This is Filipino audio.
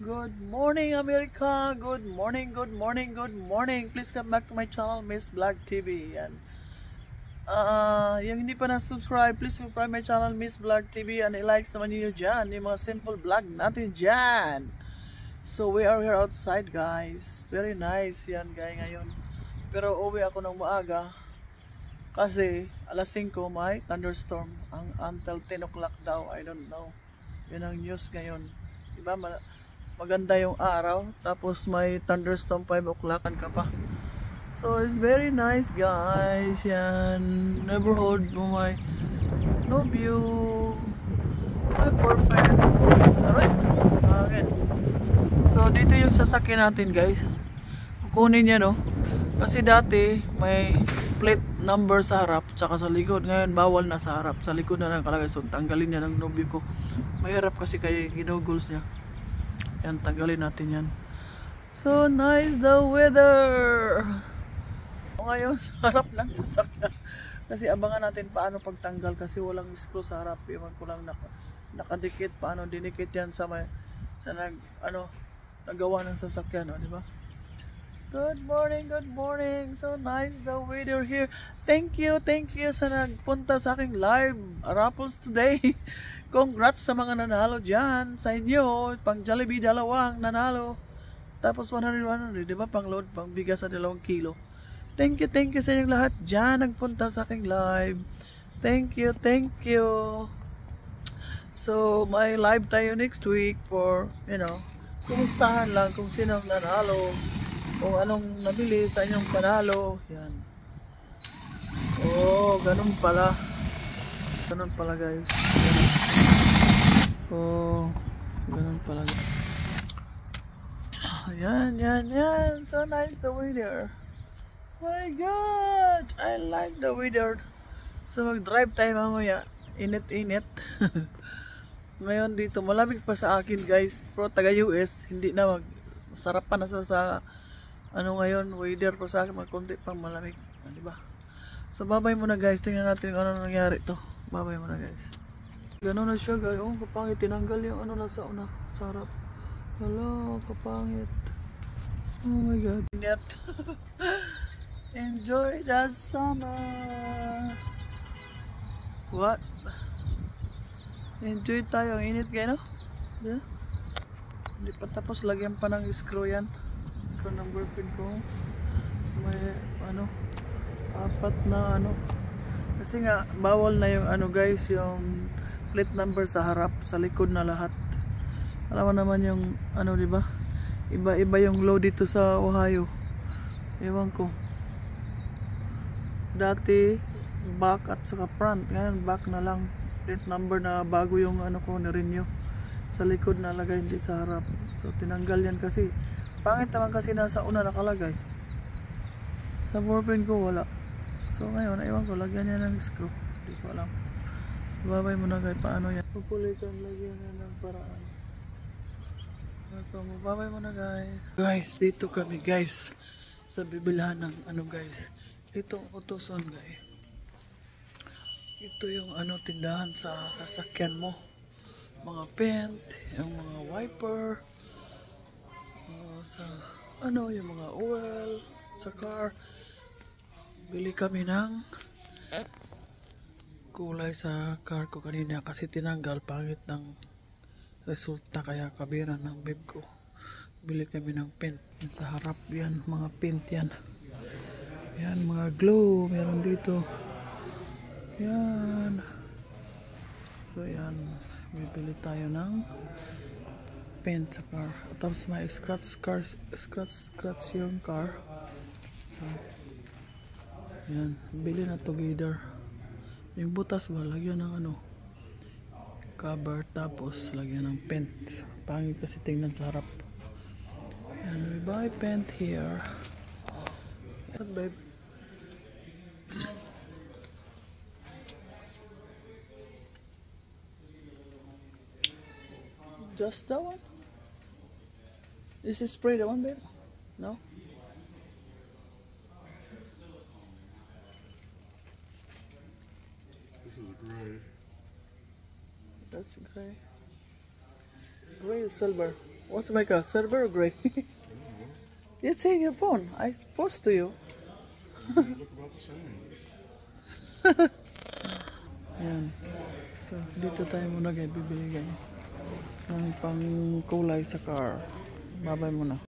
Good morning, America. Good morning, good morning, good morning. Please come back to my channel, Miss Black TV. And yung hindi pa na-subscribe, please subscribe my channel, Miss Black TV. And i-like naman niyo dyan, yung mga simple vlog natin dyan. So, we are here outside, guys. Very nice yan, guys, ngayon. Pero uwi ako ng maaga. Kasi, alas 5 may thunderstorm. Until 10 o'clock daw, I don't know. Yun ang news ngayon. Diba, maganda yung araw, tapos may thunderstorm 5 o'clock ka pa. So it's very nice, guys. Yan, neighborhood mo may no view, ay perfect. Aray, hangin. So dito yung sasakyan natin, guys. Kukunin niya, no? Kasi dati may plate number sa harap tsaka sa likod. Ngayon bawal na sa harap, sa likod na lang kalagay. So tanggalin niya ng nobyo ko. Mahirap kasi kaya ginuguls niya. Yan, tanggalin natin yan. So nice the weather. Ngayon, harap ng sasakyan. Kasi abangan natin paano pagtanggal kasi walang screw sa harap. Iwan ko lang nakadikit. Paano dinikit yan sa nagawa ng sasakyan, di ba? Good morning, good morning. So nice the weather here. Thank you sa nagpunta sa aking live Raffles today. Congrats sa mga nanalo dyan. Sa inyo, pang Jollibee dalawang nanalo. Tapos 100, di ba? Pang load, pang bigas sa 2 kilo. Thank you sa inyong lahat dyan nagpunta sa aking live. Thank you. So, may live tayo next week for, kumustahan lang kung sinong nanalo. Kung anong nabili sa inyong panalo. Yan. Oh, ganun pala. Ganun pala, guys. Oh, ganun pala. Yan. So nice the weather. My God! I like the weather. So mag-drive tayo mamaya. Init-init. Ngayon dito, malamig pa sa akin, guys. Pero taga-US, hindi na masarap pa na sa ngayon, weather pa sa akin, magkunti pang malamig. Diba? So babay muna, guys. Tingnan natin kung ano nangyari to. Babay muna, guys. Gano'n na siya, guys. Oh, kapangit. Tinanggal yung nasa una. Sarap. Hello, kapangit. Oh my God. Net. Enjoy the summer. What? Enjoy tayo. Ang init kayo, no? Yeah. Hindi pa tapos. Lagyan pa ng screw yan. Screw ng boyfriend ko. May, 4 na, Kasi nga, bawal na yung, guys, yung plate number sa harap, sa likod na lahat. Alam mo naman yung di ba? Iba yung load dito sa Ohio. Ewan ko. Dati back at saka front, ngayon back na lang. Plate number na bago yung ko na renew. Sa likod na lagay, hindi sa harap. So tinanggal yan kasi pangit naman kasi nasa una nakalagay. Sa boyfriend ko wala. So ngayon, ewan ko, lagyan niya ng screw. Hindi ko alam. Babay mo na, guys, paano yan? Pupulitan, lagyan niya ng paraan. Babay mo na, guys. Guys, dito kami, guys. Sa bibilhan ng guys. Ito ang utusan, guys. Ito yung tindahan sa sasakyan mo. Mga paint, yung mga wiper, yung mga oil sa car. Bili kami ng kulay sa car ko kanina kasi tinanggal, pangit ng resulta, kaya kabiran ng babe ko. Bili kami ng paint sa harap. Yan, mga paint yan. Yan, mga glue meron dito. Yan. So yan, bibili tayo ng paint sa car. Tapos may scratch yung car. So yan, bili na together. Yung butas ba, lagyan ng cover, tapos lagyan ng paint. Pangit kasi tingnan sa harap. And we buy paint here. What, babe? Just that one? This is spray the one, babe? No? That's gray. Gray or silver? What's my car? Silver or gray? It's in your phone. I post to you. Look about the same. Yan. So, dito tayo muna guys, bibili guys ng pang kulay sa car. Babay muna.